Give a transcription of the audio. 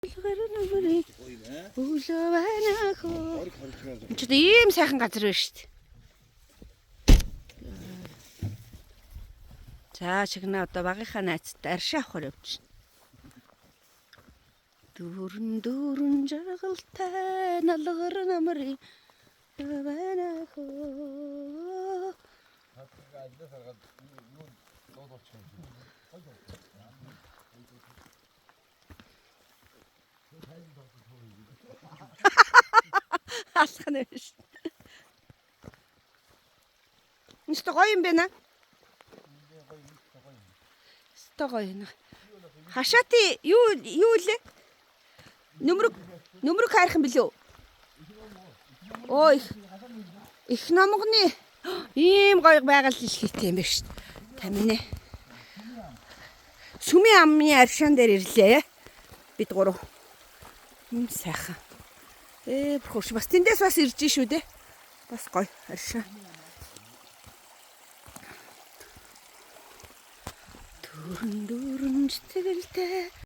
Чи ийм сайхан газар байна шүү дээ. За чигнэ одоо багийнхаа найзтай аршаа авахар явж байна. Дүүрэн жаргалтай налгар намрын байна хөө. Алхна биш. Нэстэ гоё юм байна. Гоё. Хашаати юу лээ? Нөмрөг хайрах юм билүү? Ой. Их номгоны ийм гоё байгаль илхийтэй юм байна шүү дээ. Таминэ. Сүмийн амны аршаан дээр ирлээ. Бид гурав. Сайхан. Бүрхөш бас тэндээс бас ирж шүү дээ. Бас гоё аршаа. Дүүрэн читэгэлтэй